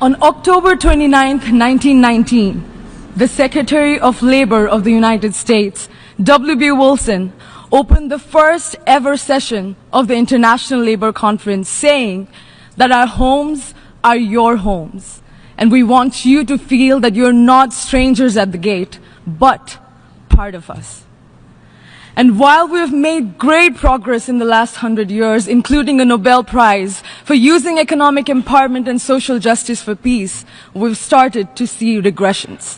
On October 29, 1919, the Secretary of Labor of the United States, W.B. Wilson, opened the first ever session of the International Labor Conference saying that our homes are your homes, and we want you to feel that you're not strangers at the gate, but part of us. And while we have made great progress in the last 100 years, including a Nobel Prize for using economic empowerment and social justice for peace, we've started to see regressions.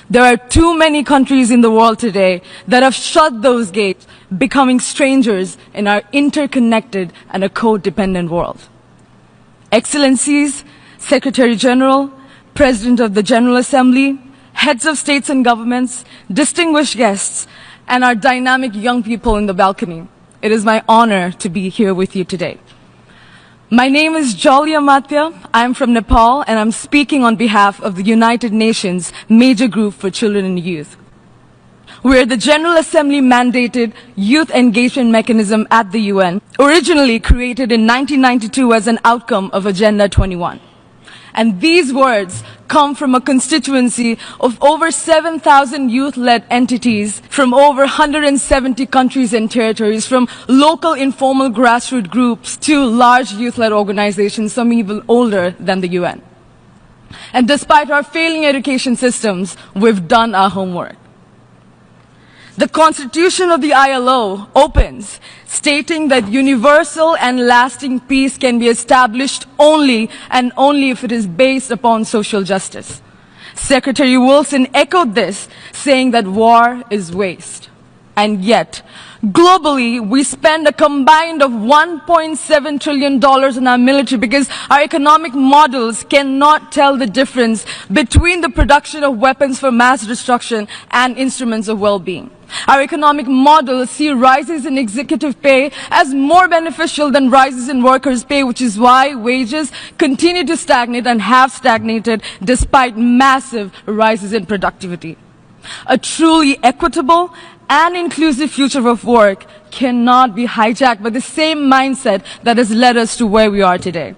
There are too many countries in the world today that have shut those gates, becoming strangers in our interconnected and a codependent world. Excellencies, Secretary General, President of the General Assembly, heads of states and governments, distinguished guests, and our dynamic young people in the balcony. It is my honor to be here with you today. My name is Jolly Amatya. I'm from Nepal, and I'm speaking on behalf of the United Nations Major Group for Children and Youth. We are the General Assembly mandated youth engagement mechanism at the UN, originally created in 1992 as an outcome of Agenda 21. And these words come from a constituency of over 7,000 youth-led entities from over 170 countries and territories, from local informal grassroots groups to large youth-led organizations, some even older than the UN. And despite our failing education systems, we've done our homework. The Constitution of the ILO opens, stating that universal and lasting peace can be established only and only if it is based upon social justice. Secretary Wilson echoed this, saying that war is waste. And yet, globally, we spend a combined of $1.7 trillion on our military because our economic models cannot tell the difference between the production of weapons for mass destruction and instruments of well-being. Our economic models see rises in executive pay as more beneficial than rises in workers' pay, which is why wages continue to stagnate and have stagnated despite massive rises in productivity. A truly equitable and inclusive future of work cannot be hijacked by the same mindset that has led us to where we are today.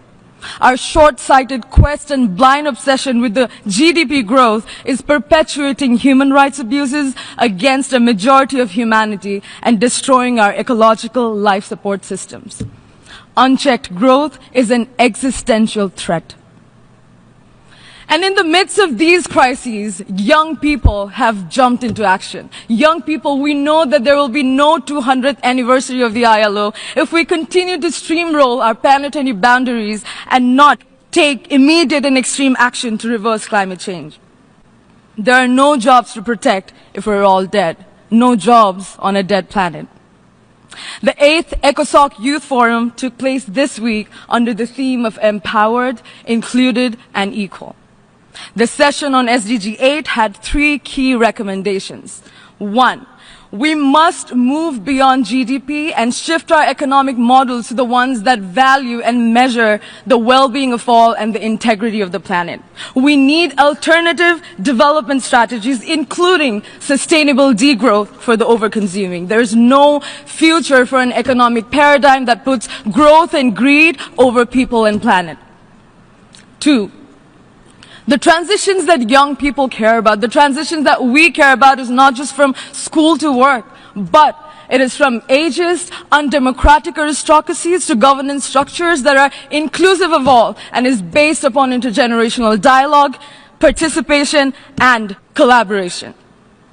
Our short-sighted quest and blind obsession with the GDP growth is perpetuating human rights abuses against a majority of humanity and destroying our ecological life support systems. Unchecked growth is an existential threat. And in the midst of these crises, young people have jumped into action. Young people, we know that there will be no 200th anniversary of the ILO if we continue to steamroll our planetary boundaries and not take immediate and extreme action to reverse climate change. There are no jobs to protect if we're all dead. No jobs on a dead planet. The 8th ECOSOC Youth Forum took place this week under the theme of empowered, included, and equal. The session on SDG 8 had 3 key recommendations. 1, we must move beyond GDP and shift our economic models to the ones that value and measure the well-being of all and the integrity of the planet. We need alternative development strategies, including sustainable degrowth for the overconsuming. There is no future for an economic paradigm that puts growth and greed over people and planet. 2, the transitions that young people care about, the transitions that we care about is not just from school to work, but it is from ageist, undemocratic aristocracies to governance structures that are inclusive of all and is based upon intergenerational dialogue, participation, and collaboration.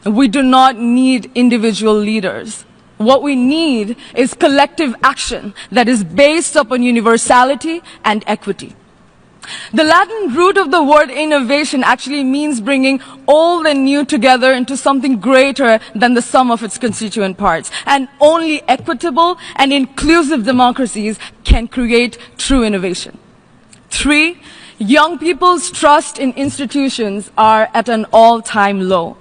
We do not need individual leaders. What we need is collective action that is based upon universality and equity. The Latin root of the word innovation actually means bringing old and new together into something greater than the sum of its constituent parts. And only equitable and inclusive democracies can create true innovation. 3, young people's trust in institutions are at an all-time low.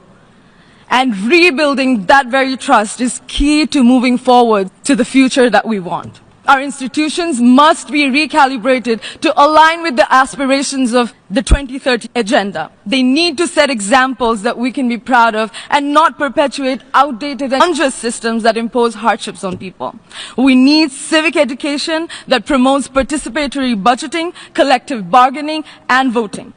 And rebuilding that very trust is key to moving forward to the future that we want. Our institutions must be recalibrated to align with the aspirations of the 2030 agenda. They need to set examples that we can be proud of and not perpetuate outdated and unjust systems that impose hardships on people. We need civic education that promotes participatory budgeting, collective bargaining, and voting.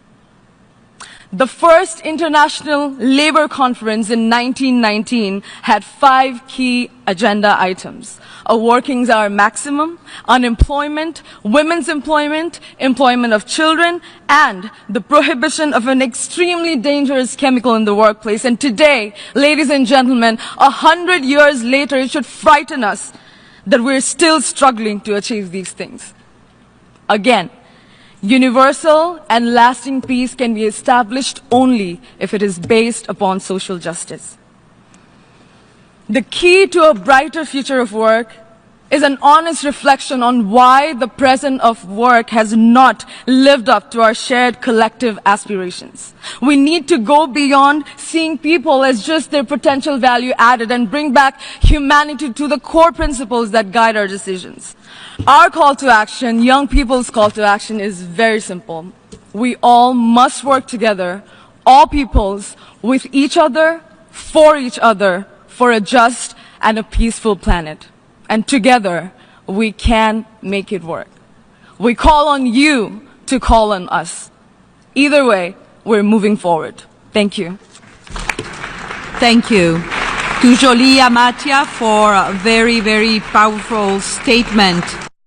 The first International Labour Conference in 1919 had 5 key agenda items: a working hour maximum, unemployment, women's employment, employment of children, and the prohibition of an extremely dangerous chemical in the workplace. And today, ladies and gentlemen, 100 years later, it should frighten us that we're still struggling to achieve these things. Again, universal and lasting peace can be established only if it is based upon social justice. The key to a brighter future of work is an honest reflection on why the present of work has not lived up to our shared collective aspirations. We need to go beyond seeing people as just their potential value added and bring back humanity to the core principles that guide our decisions. Our call to action, young people's call to action, is very simple. We all must work together, all peoples, with each other, for a just and a peaceful planet. And together, we can make it work. We call on you to call on us. Either way, we're moving forward. Thank you. Thank you to Jolie Amatia for a very, very powerful statement